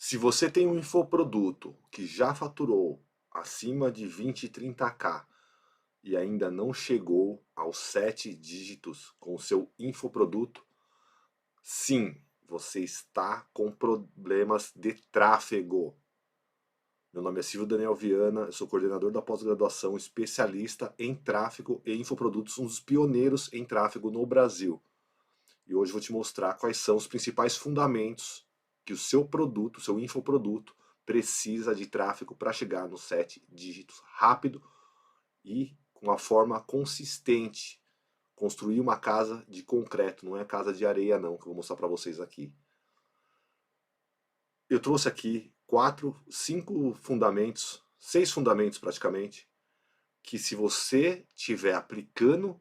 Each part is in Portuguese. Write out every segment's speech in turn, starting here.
Se você tem um infoproduto que já faturou acima de 20, 30K e ainda não chegou aos 7 dígitos com o seu infoproduto, sim, você está com problemas de tráfego. Meu nome é Silvio Daniel Viana, eu sou coordenador da pós-graduação, especialista em tráfego e infoprodutos, um dos pioneiros em tráfego no Brasil. E hoje eu vou te mostrar quais são os principais fundamentos que o seu produto, o seu infoproduto, precisa de tráfego para chegar nos 7 dígitos rápido e com uma forma consistente. Construir uma casa de concreto, não é casa de areia não, que eu vou mostrar para vocês aqui. Eu trouxe aqui 5 fundamentos, 6 fundamentos praticamente, que se você estiver aplicando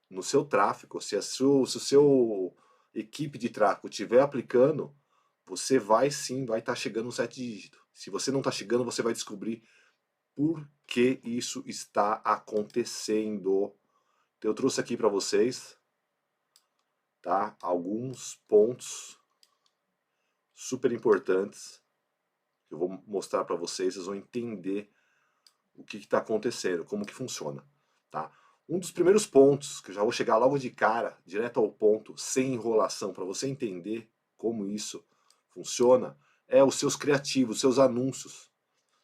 no seu tráfego, se o seu equipe de tráfego estiver aplicando, você vai sim, vai estar chegando no 7 dígito. Se você não está chegando, você vai descobrir por que isso está acontecendo. Então eu trouxe aqui para vocês, tá, alguns pontos super importantes que eu vou mostrar para vocês, vocês vão entender o que está acontecendo, como que funciona, tá? Um dos primeiros pontos, que eu já vou chegar logo de cara, direto ao ponto, sem enrolação, para você entender como isso funciona, é os seus criativos, seus anúncios.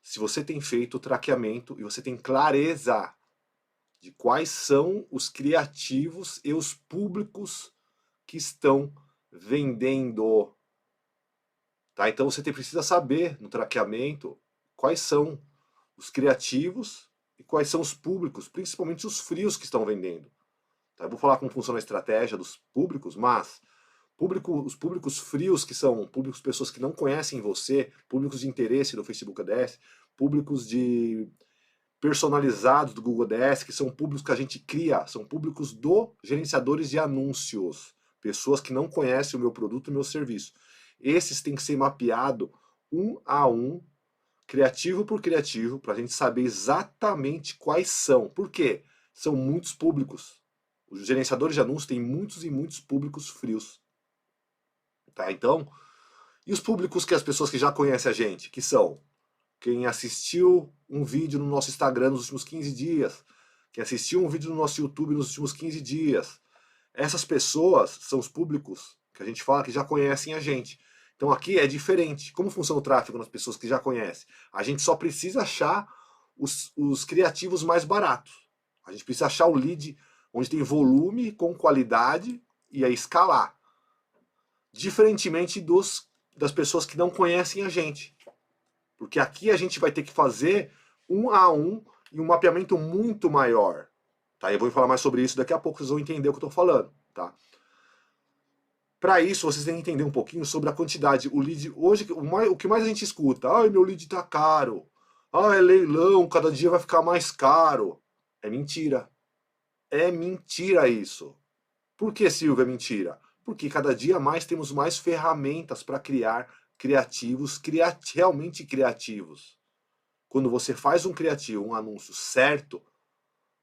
Se você tem feito o traqueamento e você tem clareza de quais são os criativos e os públicos que estão vendendo. Tá? Então você precisa saber no traqueamento quais são os criativos e quais são os públicos, principalmente os frios que estão vendendo. Tá? Eu vou falar como funciona a estratégia dos públicos, mas os públicos frios, que são públicos, pessoas que não conhecem você, públicos de interesse do Facebook Ads, públicos de personalizados do Google Ads, que são públicos que a gente cria, são públicos do gerenciadores de anúncios, pessoas que não conhecem o meu produto e o meu serviço. Esses têm que ser mapeados um a um, criativo por criativo, para a gente saber exatamente quais são. Por quê? São muitos públicos. Os gerenciadores de anúncios têm muitos e muitos públicos frios. Tá? Então, e os públicos que as pessoas que já conhecem a gente, que são quem assistiu um vídeo no nosso Instagram nos últimos 15 dias, quem assistiu um vídeo no nosso YouTube nos últimos 15 dias. Essas pessoas são os públicos que a gente fala que já conhecem a gente. Então aqui é diferente. Como funciona o tráfego nas pessoas que já conhecem? A gente só precisa achar os criativos mais baratos. A gente precisa achar o lead onde tem volume com qualidade e aí escalar. Diferentemente das pessoas que não conhecem a gente. Porque aqui a gente vai ter que fazer um a um e um mapeamento muito maior. Tá? Eu vou falar mais sobre isso daqui a pouco, vocês vão entender o que eu estou falando. Tá? Para isso, vocês têm que entender um pouquinho sobre a quantidade. O lead, hoje, o que mais a gente escuta? Ai, meu lead tá caro. Ah, é leilão, cada dia vai ficar mais caro. É mentira. É mentira isso. Por que, Silvio, é mentira? Porque cada dia mais temos mais ferramentas para criar criativos, realmente criativos. Quando você faz um criativo, um anúncio certo,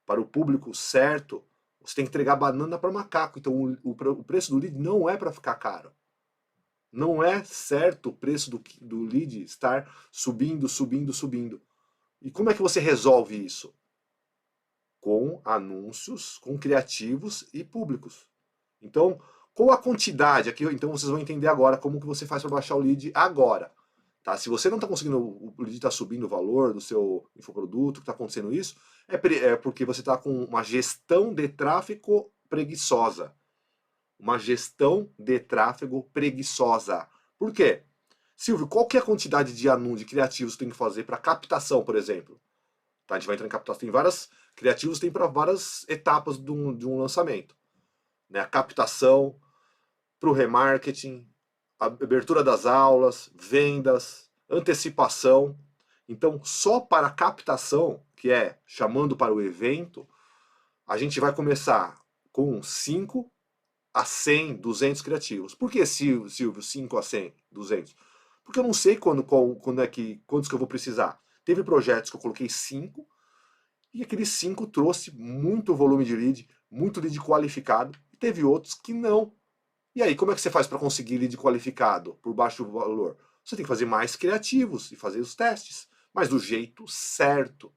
para o público certo, você tem que entregar banana para macaco. Então o preço do lead não é para ficar caro. Não é certo o preço do lead estar subindo, subindo, subindo. E como é que você resolve isso? Com anúncios, com criativos e públicos. Então, qual a quantidade? Aqui, então vocês vão entender agora como que você faz para baixar o lead agora. Tá? Se você não está conseguindo, o lead está subindo o valor do seu infoproduto, que está acontecendo isso, é porque você está com uma gestão de tráfego preguiçosa. Uma gestão de tráfego preguiçosa. Por quê? Silvio, qual que é a quantidade de anúncios, de criativos que tem que fazer para captação, por exemplo? Tá? A gente vai entrar em captação. Tem várias criativos, tem para várias etapas de um lançamento. Né? A captação, para o remarketing, a abertura das aulas, vendas, antecipação. Então, só para captação, que é chamando para o evento, a gente vai começar com 5 a 100, 200 criativos. Por que, Silvio, 5 a 100, 200? Porque eu não sei quantos que eu vou precisar. Teve projetos que eu coloquei 5 e aqueles 5 trouxe muito volume de lead, muito lead qualificado, e teve outros que não. E aí, como é que você faz para conseguir lead qualificado por baixo valor? você tem que fazer mais criativos e fazer os testes, mas do jeito certo.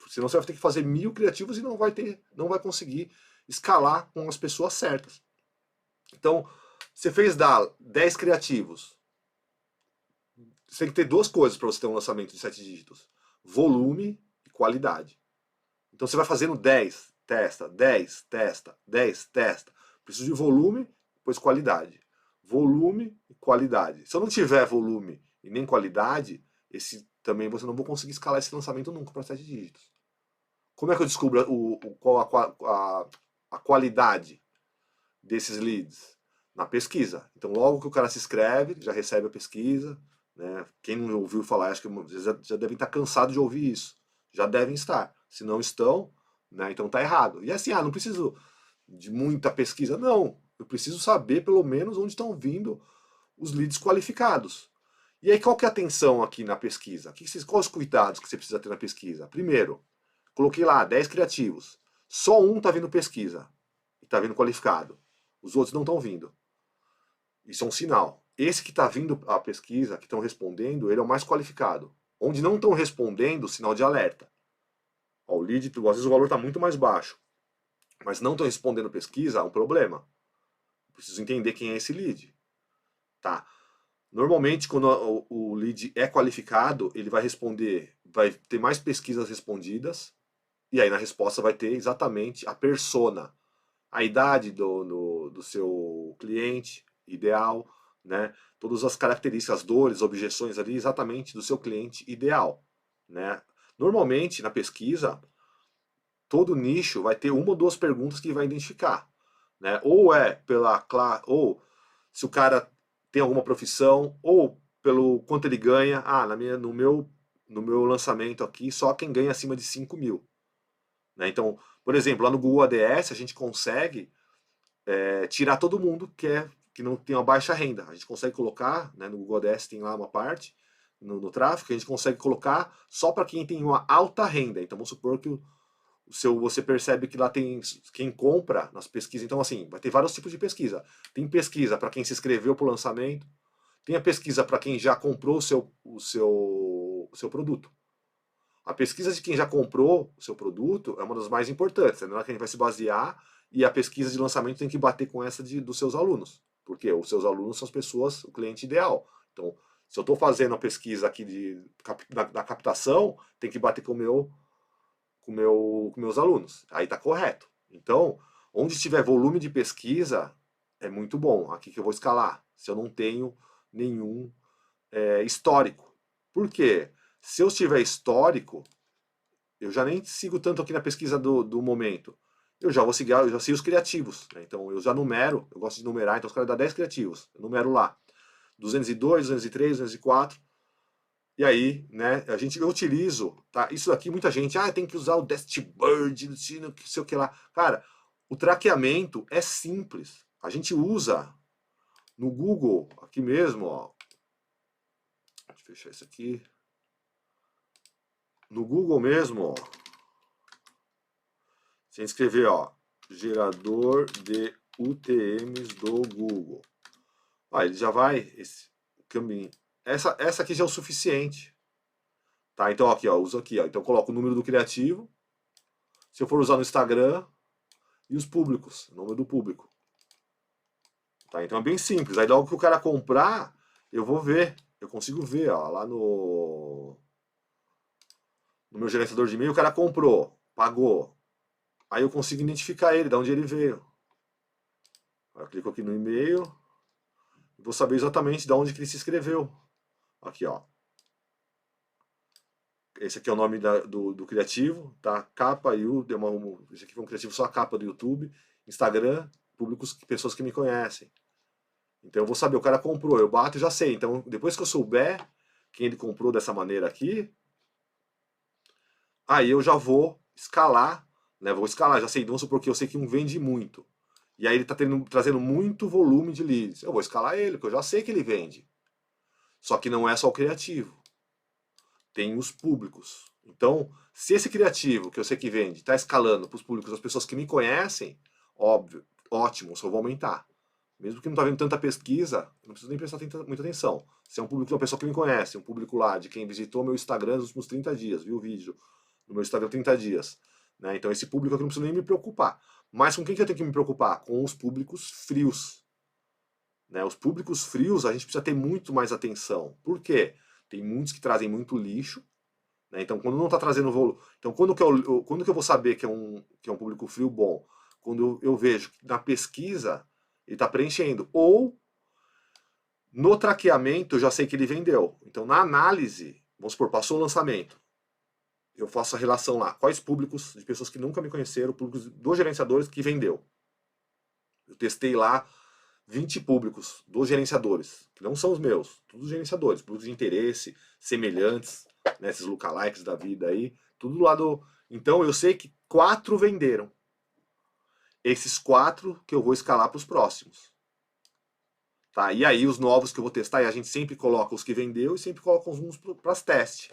Senão você vai ter que fazer 1000 criativos e não vai conseguir escalar com as pessoas certas. Então, você fez dar 10 criativos. Você tem que ter duas coisas para você ter um lançamento de 7 dígitos: volume e qualidade. Então você vai fazendo 10, testa, 10, testa, 10, testa. Preciso de volume, depois qualidade. Volume e qualidade. Se eu não tiver volume e nem qualidade, também você não vai conseguir escalar esse lançamento nunca para 7 dígitos. Como é que eu descubro qual a qualidade desses leads? Na pesquisa. Então logo que o cara se inscreve, já recebe a pesquisa. Né? Quem não ouviu falar, acho que já devem estar cansados de ouvir isso. Já devem estar. Se não estão, né, então está errado. E assim, não preciso de muita pesquisa. Não, eu preciso saber pelo menos onde estão vindo os leads qualificados. E aí qual que é a atenção aqui na pesquisa? Quais os cuidados que você precisa ter na pesquisa? Primeiro, coloquei lá 10 criativos. Só um está vindo pesquisa. E está vindo qualificado. Os outros não estão vindo. Isso é um sinal. Esse que está vindo a pesquisa, que estão respondendo, ele é o mais qualificado. Onde não estão respondendo, sinal de alerta. O lead, às vezes o valor está muito mais baixo, mas não estão respondendo pesquisa, é um problema. Preciso entender quem é esse lead. Tá? Normalmente, quando o lead é qualificado, ele vai responder, vai ter mais pesquisas respondidas, e aí na resposta vai ter exatamente a persona, a idade do seu cliente ideal, né? Todas as características, as dores, objeções ali, exatamente do seu cliente ideal, né? Normalmente, na pesquisa, todo nicho vai ter uma ou duas perguntas que vai identificar, né? Ou ou se o cara tem alguma profissão, ou pelo quanto ele ganha. No meu lançamento aqui, só quem ganha acima de 5 mil. Né? Então, por exemplo, lá no Google ADS, a gente consegue tirar todo mundo que não tem uma baixa renda. A gente consegue colocar, né, no Google ADS tem lá uma parte, no tráfego, a gente consegue colocar só para quem tem uma alta renda. Então, vamos supor que você percebe que lá tem quem compra nas pesquisas. Então, assim, vai ter vários tipos de pesquisa. Tem pesquisa para quem se inscreveu para o lançamento, tem a pesquisa para quem já comprou o seu produto. A pesquisa de quem já comprou o seu produto é uma das mais importantes, é na que a gente vai se basear, e a pesquisa de lançamento tem que bater com essa dos seus alunos, porque os seus alunos são as pessoas, o cliente ideal. Então, se eu estou fazendo a pesquisa aqui da captação, tem que bater com meus alunos. Aí está correto. Então, onde tiver volume de pesquisa, é muito bom. Aqui que eu vou escalar, se eu não tenho nenhum histórico. Por quê? Se eu tiver histórico, eu já nem sigo tanto aqui na pesquisa do momento. Eu já sei os criativos. Né? Então eu já numero, eu gosto de numerar, então os caras dão 10 criativos. Eu numero lá. 202, 203, 204. E aí, né, eu utilizo, tá? Isso daqui muita gente, tem que usar o Dashboard, não sei o que lá. Cara, o traqueamento é simples. A gente usa no Google, aqui mesmo, ó. Deixa eu fechar isso aqui. No Google mesmo, ó. Você escrever, ó, gerador de UTMs do Google. Ele já vai, esse caminho. Essa aqui já é o suficiente. Tá? Então aqui, ó, uso aqui, ó. Então eu coloco o número do criativo. Se eu for usar no Instagram, e os públicos, o número do público. Tá? Então é bem simples. Aí logo que o cara comprar, eu vou ver. Eu consigo ver, ó, lá no meu gerenciador de e-mail, o cara comprou, pagou. Aí eu consigo identificar ele, de onde ele veio. Eu clico aqui no e-mail, vou saber exatamente de onde que ele se inscreveu. Aqui, ó. Esse aqui é o nome do criativo, tá? Capa, esse aqui foi um criativo só a capa do YouTube. Instagram, pessoas que me conhecem. Então eu vou saber, o cara comprou, eu bato e já sei. Então depois que eu souber quem ele comprou dessa maneira aqui, aí eu já vou escalar, né? Vou escalar, já sei, vamos supor que eu sei que um vende muito. E aí ele está trazendo muito volume de leads. Eu vou escalar ele, porque eu já sei que ele vende. Só que não é só o criativo. Tem os públicos. Então, se esse criativo, que eu sei que vende, está escalando para os públicos das pessoas que me conhecem, óbvio, ótimo, só vou aumentar. Mesmo que não tá vendo tanta pesquisa, eu não preciso nem prestar muita atenção. Se é um público de uma pessoa que me conhece, um público lá de quem visitou meu Instagram nos últimos 30 dias, viu o vídeo no meu Instagram 30 dias. Né? Então esse público aqui eu não preciso nem me preocupar. Mas com quem que eu tenho que me preocupar? Com os públicos frios. Né? Os públicos frios a gente precisa ter muito mais atenção. Por quê? Tem muitos que trazem muito lixo. Né? Então quando não está trazendo volume. Então quando que eu vou saber que é um público frio bom? Quando eu vejo que na pesquisa ele está preenchendo. Ou no traqueamento eu já sei que ele vendeu. Então na análise, vamos supor, passou o lançamento. Eu faço a relação lá. Quais públicos de pessoas que nunca me conheceram, públicos dos gerenciadores que vendeu. Eu testei lá 20 públicos dos gerenciadores, que não são os meus, todos os gerenciadores, públicos de interesse, semelhantes, né, esses lookalikes da vida aí, tudo lá do... Então eu sei que 4 venderam. Esses 4 que eu vou escalar para os próximos. Tá? E aí os novos que eu vou testar, e a gente sempre coloca os que vendeu e sempre coloca uns para as testes.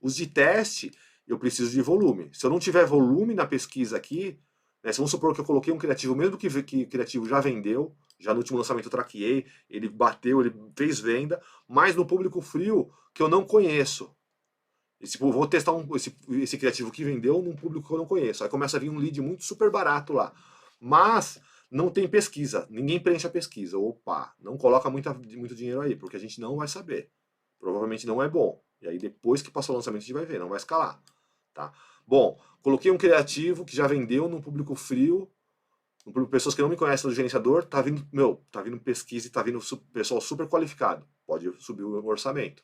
Os de teste, eu preciso de volume. Se eu não tiver volume na pesquisa aqui, né, se vamos supor que eu coloquei um criativo, mesmo que o criativo já vendeu, já no último lançamento eu traqueei, ele bateu, ele fez venda, mas no público frio que eu não conheço. Vou testar esse criativo que vendeu num público que eu não conheço. Aí começa a vir um lead muito super barato lá. Mas não tem pesquisa, ninguém preenche a pesquisa. Opa, não coloca muito dinheiro aí, porque a gente não vai saber. Provavelmente não é bom. E aí depois que passar o lançamento a gente vai ver, não vai escalar. Tá? Bom, coloquei um criativo que já vendeu num público frio, pessoas que não me conhecem do gerenciador, tá vindo pesquisa e tá vindo pessoal super qualificado. Pode subir o orçamento.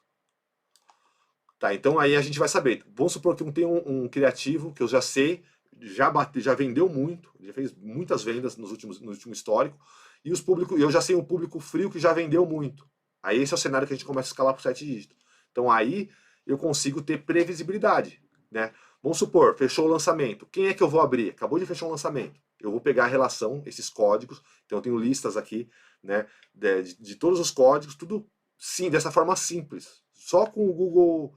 Tá, então aí a gente vai saber. Vamos supor que tem um criativo que eu já sei, já vendeu muito, já fez muitas vendas no último histórico, e eu já sei um público frio que já vendeu muito. Aí esse é o cenário que a gente começa a escalar por 7 dígitos. Então aí eu consigo ter previsibilidade. Né? Vamos supor, fechou o lançamento. Quem é que eu vou abrir? Acabou de fechar um lançamento. Eu vou pegar a relação, esses códigos. Então eu tenho listas aqui, né, de todos os códigos, tudo sim, dessa forma simples. Só com o Google,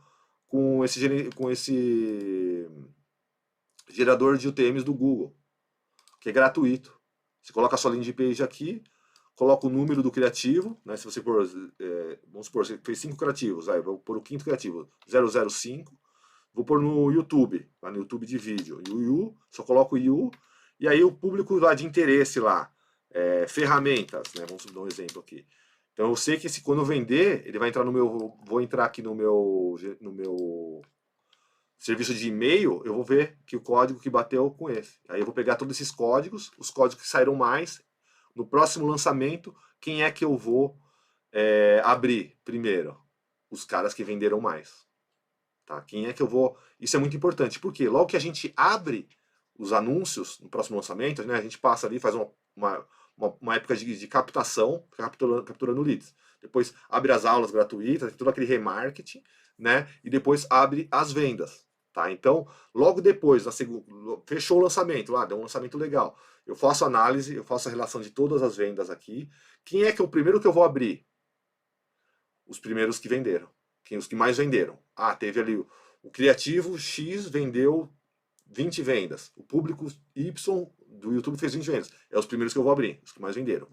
com esse gerador de UTMs do Google, que é gratuito. Você coloca a sua landing page aqui, coloca o número do criativo, né? Se você pôr, vamos supor, você fez 5 criativos, aí vou pôr o quinto criativo, 005, vou pôr no YouTube, lá no YouTube de vídeo, só coloco o IU, e aí o público lá de interesse lá, ferramentas, né? Vamos dar um exemplo aqui. Então eu sei que quando eu vender, ele vai entrar no meu, vou entrar aqui no meu serviço de e-mail, eu vou ver que o código que bateu com esse. Aí eu vou pegar todos esses códigos, os códigos que saíram mais, no próximo lançamento, quem é que eu vou abrir primeiro? Os caras que venderam mais. Tá? Quem é que eu vou... Isso é muito importante, porque logo que a gente abre os anúncios no próximo lançamento, né, a gente passa ali, faz uma época de captação, capturando leads. Depois abre as aulas gratuitas, todo aquele remarketing, né, e depois abre as vendas. Tá? Então, logo depois, fechou o lançamento, lá, deu um lançamento legal. Eu faço análise, eu faço a relação de todas as vendas aqui. Quem é que é o primeiro que eu vou abrir? Os primeiros que venderam. Os que mais venderam. Ah, teve ali o criativo X vendeu 20 vendas. O público Y do YouTube fez 20 vendas. É os primeiros que eu vou abrir, os que mais venderam.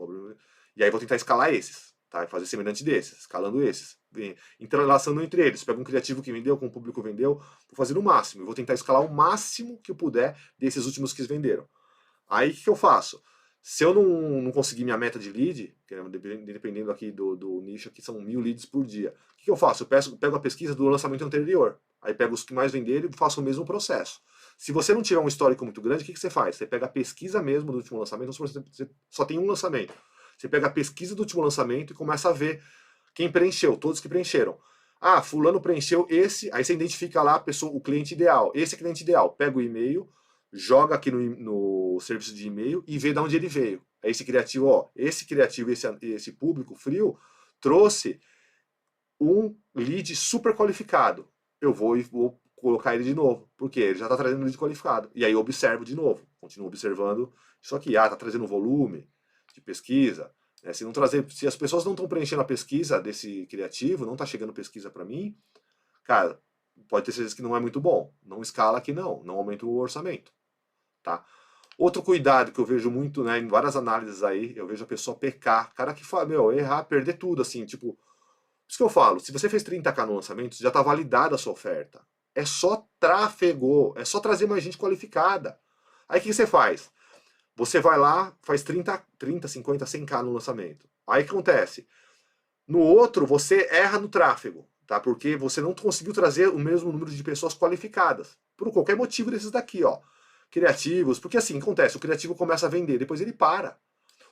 E aí vou tentar escalar esses, tá? E fazer semelhante desses, escalando esses. Entrelaçando entre eles. Pego um criativo que vendeu, com o público vendeu, vou fazer o máximo. Eu vou tentar escalar o máximo que eu puder desses últimos que venderam. Aí o que eu faço? Se eu não conseguir minha meta de lead, dependendo aqui do nicho, aqui são 1000 leads por dia, o que eu faço? Eu pego a pesquisa do lançamento anterior, aí pego os que mais venderam e faço o mesmo processo. Se você não tiver um histórico muito grande, o que você faz? Você pega a pesquisa mesmo do último lançamento, você só tem um lançamento. Você pega a pesquisa do último lançamento e começa a ver quem preencheu, todos que preencheram. Ah, fulano preencheu esse, aí você identifica lá a pessoa, o cliente ideal. Esse é o cliente ideal. Pega o e-mail, joga aqui no serviço de e-mail e vê de onde ele veio. É esse criativo, ó, esse público frio trouxe um lead super qualificado. Eu vou colocar ele de novo, porque ele já está trazendo um lead qualificado. E aí eu observo de novo, continuo observando isso aqui. Ah, está trazendo volume de pesquisa. Né? Se as pessoas não estão preenchendo a pesquisa desse criativo, não está chegando pesquisa para mim, cara, pode ter certeza que não é muito bom. Não escala aqui não aumenta o orçamento. Tá? Outro cuidado que eu vejo muito, né, em várias análises aí, eu vejo a pessoa pecar. Cara que fala, meu, errar, perder tudo, assim, tipo... Por isso que eu falo, se você fez 30k no lançamento, já tá validada a sua oferta. É só tráfego, é só trazer mais gente qualificada. Aí o que você faz? Você vai lá, faz 30, 50, 100k no lançamento. Aí o que acontece? No outro, você erra no tráfego, tá? Porque você não conseguiu trazer o mesmo número de pessoas qualificadas. Por qualquer motivo desses daqui, ó. Criativos, porque assim, acontece, o criativo começa a vender, depois ele para.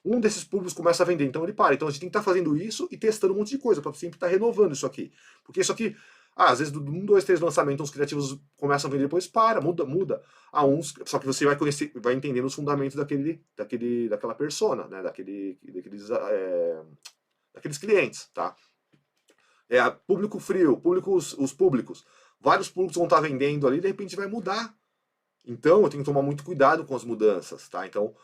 Um desses públicos começa a vender, então ele para. Então a gente tem que estar fazendo isso e testando um monte de coisa, para sempre estar renovando isso aqui. Porque isso aqui, às vezes, do 1, 2, 3 lançamentos, os criativos começam a vender, depois para, muda. Só que você vai conhecer, vai entendendo os fundamentos daquela persona, né? Daqueles clientes, tá? Público frio, os públicos. Vários públicos vão estar vendendo ali, de repente vai mudar. Então eu tenho que tomar muito cuidado com as mudanças, tá? Então,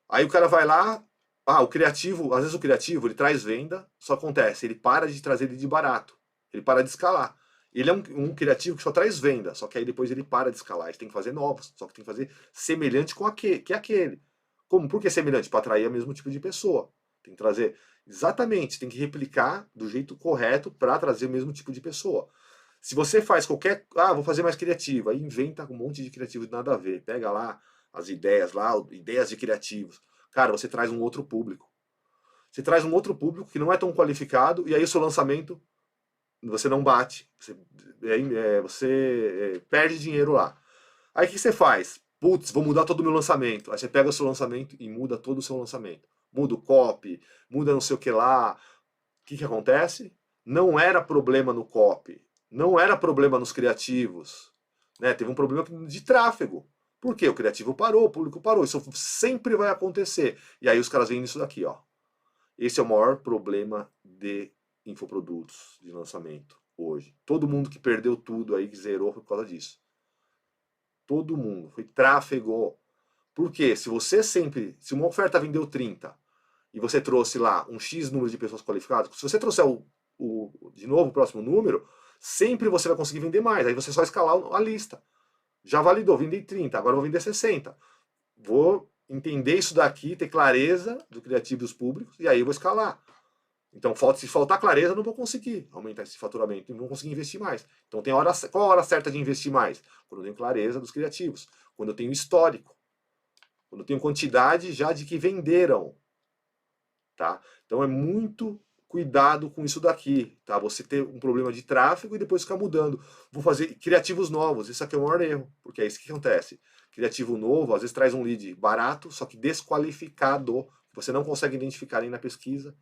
aí o cara vai lá, o criativo, às vezes o criativo, ele traz venda, só acontece, ele para de trazer ele de barato, ele para de escalar. Ele é um criativo que só traz venda, só que aí depois ele para de escalar, ele tem que fazer novos, só que tem que fazer semelhante com aquele. Como? Por que semelhante? Para atrair o mesmo tipo de pessoa. Tem que trazer, exatamente, tem que replicar do jeito correto para trazer o mesmo tipo de pessoa. Se você faz qualquer, vou fazer mais criativo, aí inventa um monte de criativo de nada a ver, pega lá as ideias lá, ideias de criativos. Cara, você traz um outro público. Você traz um outro público que não é tão qualificado, e aí o seu lançamento, você não bate. Você perde dinheiro lá. Aí o que você faz? Putz, vou mudar todo o meu lançamento. Aí você pega o seu lançamento e muda todo o seu lançamento. Muda o copy, muda não sei o que lá. O que acontece? Não era problema no copy, não era problema nos criativos. Né? Teve um problema de tráfego. Por quê? O criativo parou, o público parou. Isso sempre vai acontecer. E aí os caras vêm nisso daqui, ó. Esse é o maior problema de infoprodutos, de lançamento, hoje. Todo mundo que perdeu tudo aí, que zerou, foi por causa disso. Todo mundo. Foi tráfego. Por quê? Se uma oferta vendeu 30 e você trouxe lá um X número de pessoas qualificadas, se você trouxer de novo o próximo número, sempre você vai conseguir vender mais. Aí você só escalar a lista. Já validou, vendi 30, agora vou vender 60. Vou entender isso daqui, ter clareza do criativo dos públicos, e aí eu vou escalar. Então, se faltar clareza, eu não vou conseguir aumentar esse faturamento, não vou conseguir investir mais. Então, qual a hora certa de investir mais? Quando eu tenho clareza dos criativos, quando eu tenho histórico, quando eu tenho quantidade já de que venderam. Tá? Então, é muito cuidado com isso daqui, tá? Você ter um problema de tráfego e depois ficar mudando. Vou fazer criativos novos, isso aqui é o maior erro, porque é isso que acontece. Criativo novo, às vezes traz um lead barato, só que desqualificado, você não consegue identificar nem na pesquisa,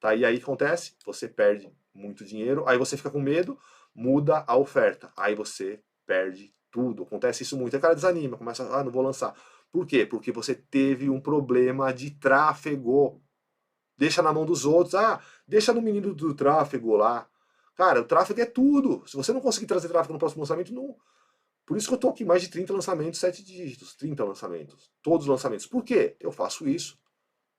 tá? E aí o que acontece? Você perde muito dinheiro, aí você fica com medo, muda a oferta, aí você perde tudo. Acontece isso muito, aí o cara desanima, começa, não vou lançar. Por quê? Porque você teve um problema de tráfego. Deixa na mão dos outros. Deixa no menino do tráfego lá. Cara, o tráfego é tudo. Se você não conseguir trazer tráfego no próximo lançamento, não. Por isso que eu tô aqui mais de 30 lançamentos, 7 dígitos. 30 lançamentos. Todos os lançamentos. Por quê? Eu faço isso.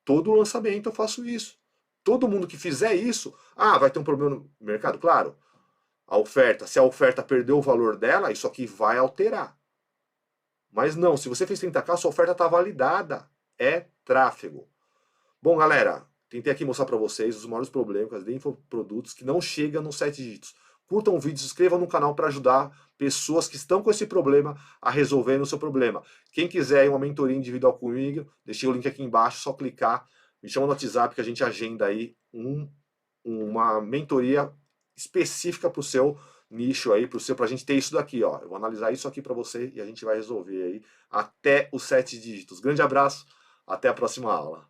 Todo lançamento eu faço isso. Todo mundo que fizer isso, vai ter um problema no mercado? Claro. A oferta, se a oferta perdeu o valor dela, isso aqui vai alterar. Mas não, se você fez 30k, sua oferta está validada. É tráfego. Bom, galera, tentei aqui mostrar para vocês os maiores problemas de infoprodutos que não chegam nos 7 dígitos. Curtam o vídeo, se inscrevam no canal para ajudar pessoas que estão com esse problema a resolver o seu problema. Quem quiser uma mentoria individual comigo, deixei o link aqui embaixo, só clicar, me chama no WhatsApp que a gente agenda aí uma mentoria específica para o seu nicho aí, para a gente ter isso daqui, ó. Eu vou analisar isso aqui para você e a gente vai resolver aí até os 7 dígitos. Grande abraço, até a próxima aula.